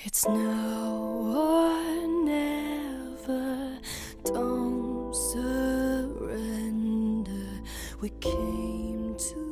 It's now or never, don't surrender. We came to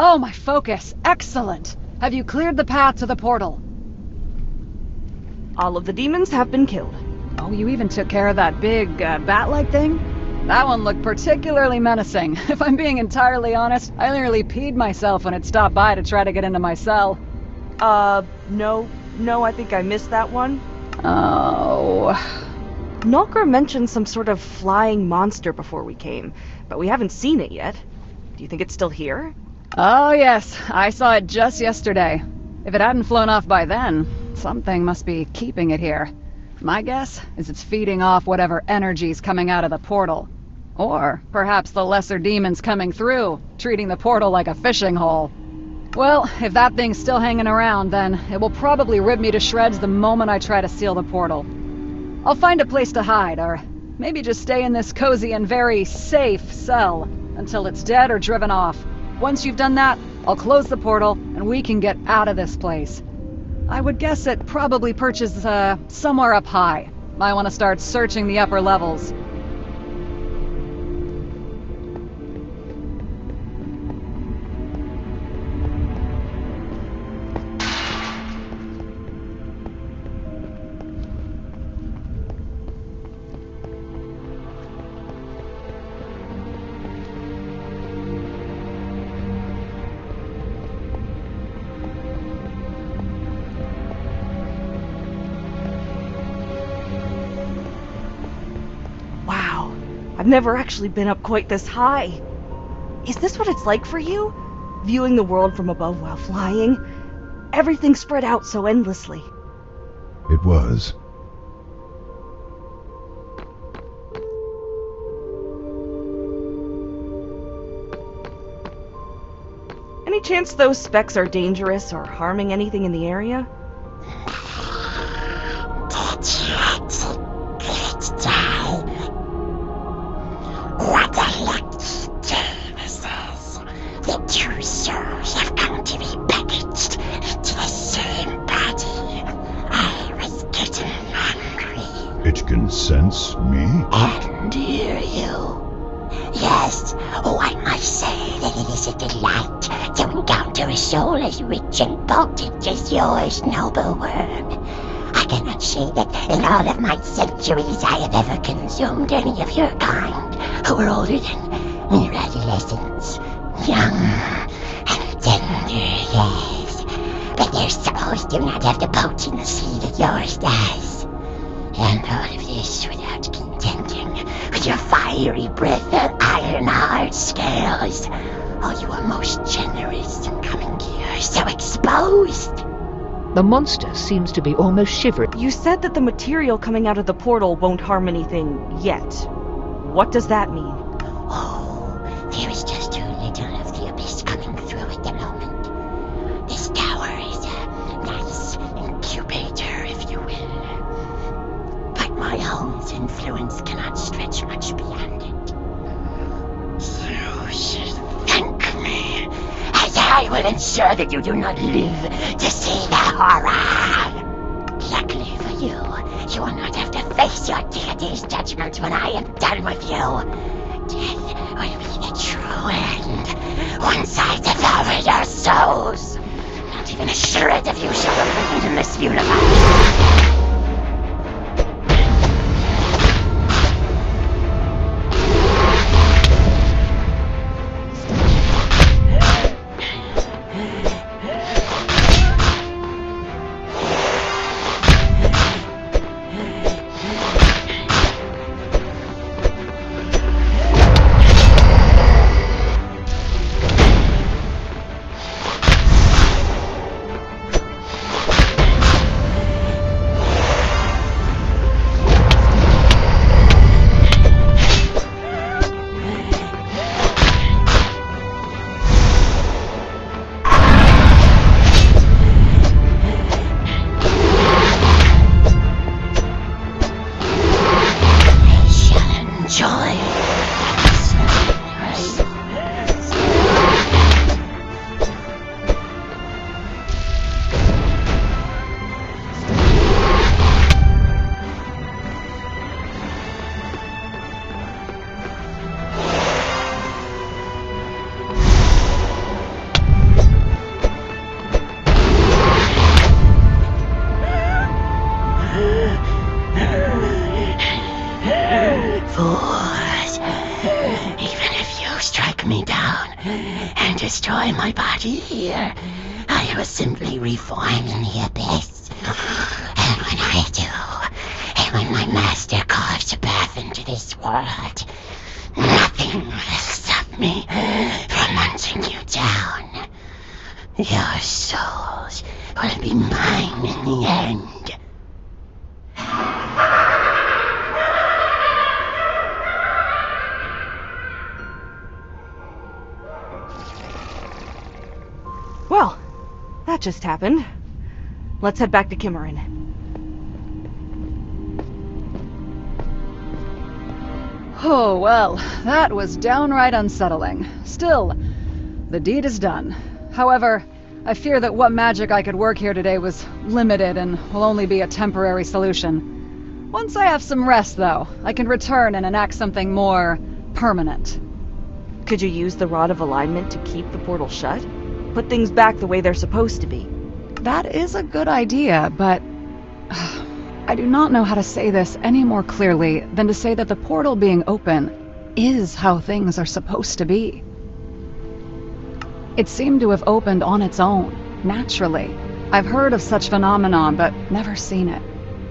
Oh, my focus! Excellent! Have you cleared the path to the portal? All of the demons have been killed. Oh, you even took care of that big, bat-like thing? That one looked particularly menacing. If I'm being entirely honest, I nearly peed myself when it stopped by to try to get into my cell. No, I think I missed that one. Oh... Nulker mentioned some sort of flying monster before we came, but we haven't seen it yet. Do you think it's still here? Oh yes, I saw it just yesterday. If it hadn't flown off by then, something must be keeping it here. My guess is it's feeding off whatever energy's coming out of the portal. Or perhaps the lesser demons coming through, treating the portal like a fishing hole. Well, if that thing's still hanging around, then it will probably rip me to shreds the moment I try to seal the portal. I'll find a place to hide, or maybe just stay in this cozy and very safe cell until it's dead or driven off. Once you've done that, I'll close the portal, and we can get out of this place. I would guess it probably perches, somewhere up high. Might want to start searching the upper levels. I've never actually been up quite this high. Is this what it's like for you? Viewing the world from above while flying? Everything spread out so endlessly. It was. Any chance those specks are dangerous or harming anything in the area? What a lucky day this is. The two souls have come to be packaged into the same body. I was getting hungry. It can sense me? And hear you. Yes, I must say that it is a delight to encounter a soul as rich and potent as yours, noble worm. I cannot say that in all of my centuries I have ever consumed any of your kind who are older than mere adolescents. Young and tender, yes. But their souls do not have the potency that yours does. And all of this without contending with your fiery breath or iron-hard scales. Oh, you are most generous in coming here so exposed. The monster seems to be almost shivering. You said that the material coming out of the portal won't harm anything yet. What does that mean? Oh, there is just too little of the abyss coming through at the moment. This tower is a nice incubator, if you will. But my home's influence cannot stretch much beyond it. You should thank me, as I will ensure that you do not live to see the horror. Luckily for you, you will not have to face your deity's judgment when I am done with you. Death will be the true end, once I devour your souls. Not even a shred of you shall remain in this universe. Destroy my body here, I will simply reform in the abyss. And when I do, and when my master carves a path into this world, nothing will stop me from hunting you down. Your souls will be mine in the end. Well, that just happened. Let's head back to Kimmerin. Oh, well, that was downright unsettling. Still, the deed is done. However, I fear that what magic I could work here today was limited and will only be a temporary solution. Once I have some rest, though, I can return and enact something more permanent. Could you use the Rod of Alignment to keep the portal shut? Put things back the way they're supposed to be. That is a good idea, but I do not know how to say this any more clearly than to say that the portal being open is how things are supposed to be. It seemed to have opened on its own, naturally. I've heard of such phenomenon, but never seen it.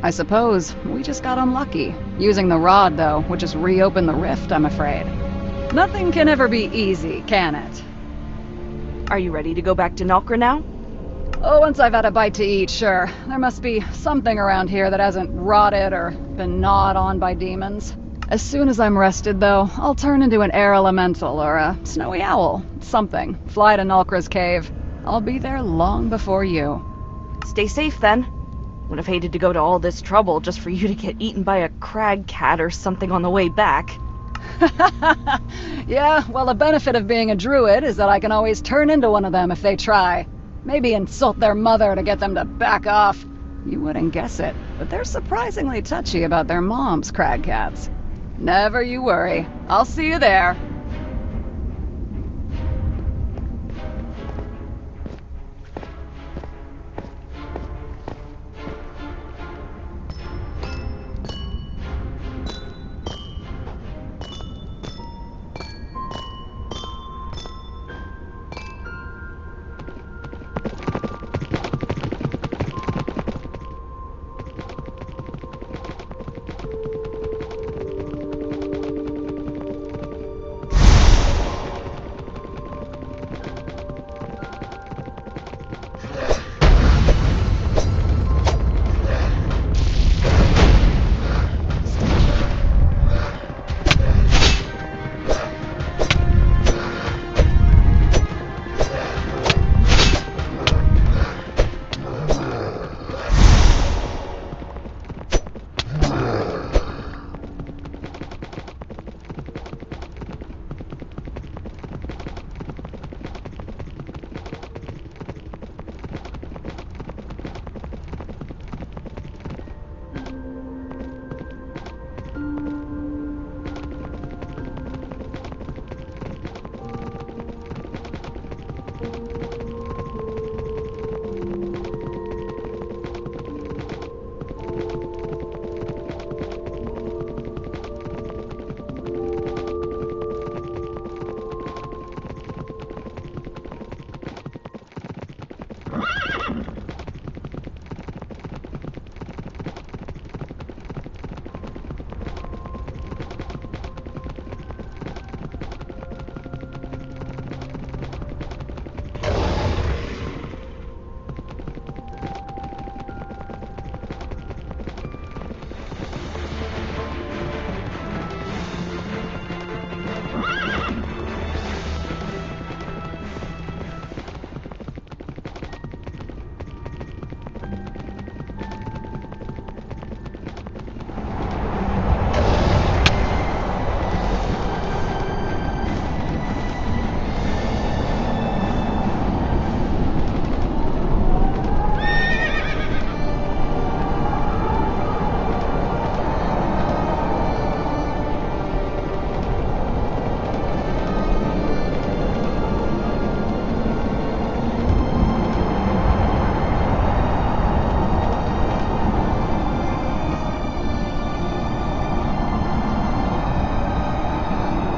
I suppose we just got unlucky. Using the rod, though, would just reopen the rift, I'm afraid. Nothing can ever be easy, can it? Are you ready to go back to Nalkra now? Oh, once I've had a bite to eat, sure. There must be something around here that hasn't rotted or been gnawed on by demons. As soon as I'm rested, though, I'll turn into an air elemental or a snowy owl. Something. Fly to Nulkra's cave. I'll be there long before you. Stay safe, then. Would have hated to go to all this trouble just for you to get eaten by a crag cat or something on the way back. Yeah, well, the benefit of being a druid is that I can always turn into one of them if they try. Maybe insult their mother to get them to back off. You wouldn't guess it, but they're surprisingly touchy about their moms, crag cats. Never you worry. I'll see you there.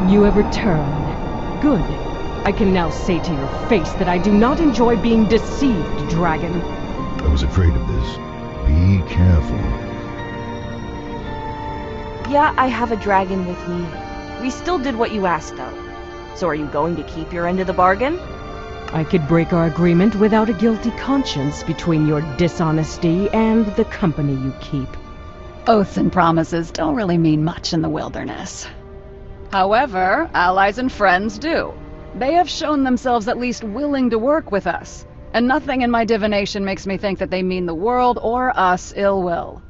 You have returned. Good. I can now say to your face that I do not enjoy being deceived, dragon. I was afraid of this. Be careful. Yeah, I have a dragon with me. We still did what you asked, though. So are you going to keep your end of the bargain? I could break our agreement without a guilty conscience between your dishonesty and the company you keep. Oaths and promises don't really mean much in the wilderness. However, allies and friends do. They have shown themselves at least willing to work with us, and nothing in my divination makes me think that they mean the world or us ill will.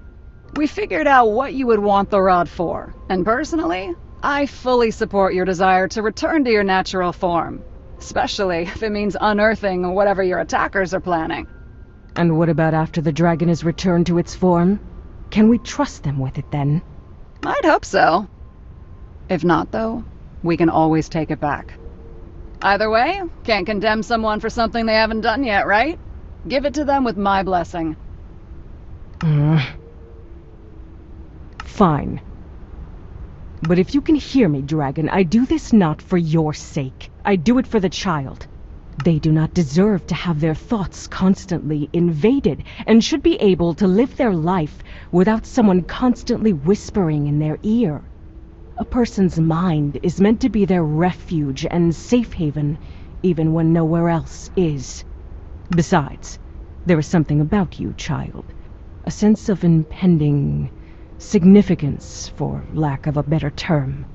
We figured out what you would want the rod for, and personally, I fully support your desire to return to your natural form, especially if it means unearthing whatever your attackers are planning. And what about after the dragon is returned to its form? Can we trust them with it then? I'd hope so. If not, though, we can always take it back. Either way, can't condemn someone for something they haven't done yet, right? Give it to them with my blessing. Fine. But if you can hear me, dragon, I do this not for your sake. I do it for the child. They do not deserve to have their thoughts constantly invaded and should be able to live their life without someone constantly whispering in their ear. A person's mind is meant to be their refuge and safe haven, even when nowhere else is. Besides, there is something about you, child. A sense of impending significance, for lack of a better term.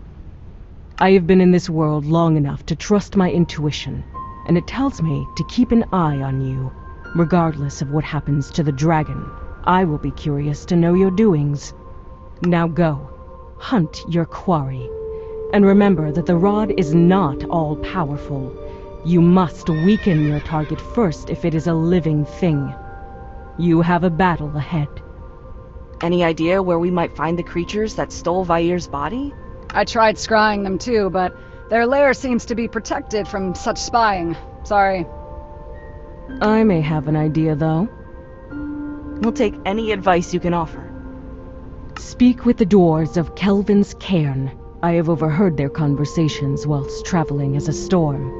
I have been in this world long enough to trust my intuition, and it tells me to keep an eye on you. Regardless of what happens to the dragon, I will be curious to know your doings. Now go, hunt your quarry, and remember that the rod is not all-powerful. You must weaken your target first if it is a living thing. You have a battle ahead. Any idea where we might find the creatures that stole Vair's body? I tried scrying them too, but their lair seems to be protected from such spying. Sorry. I may have an idea, though. We'll take any advice you can offer. Speak with the dwarves of Kelvin's Cairn. I have overheard their conversations whilst traveling as a storm.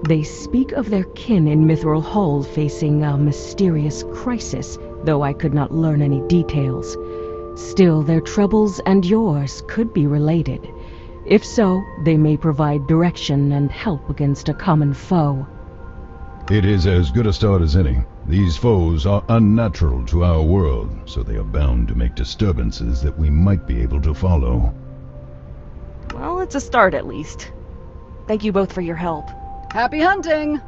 They speak of their kin in Mithril Hall facing a mysterious crisis, though I could not learn any details. Still, their troubles and yours could be related. If so, they may provide direction and help against a common foe. It is as good a start as any. These foes are unnatural to our world, so they are bound to make disturbances that we might be able to follow. Well, it's a start at least. Thank you both for your help. Happy hunting!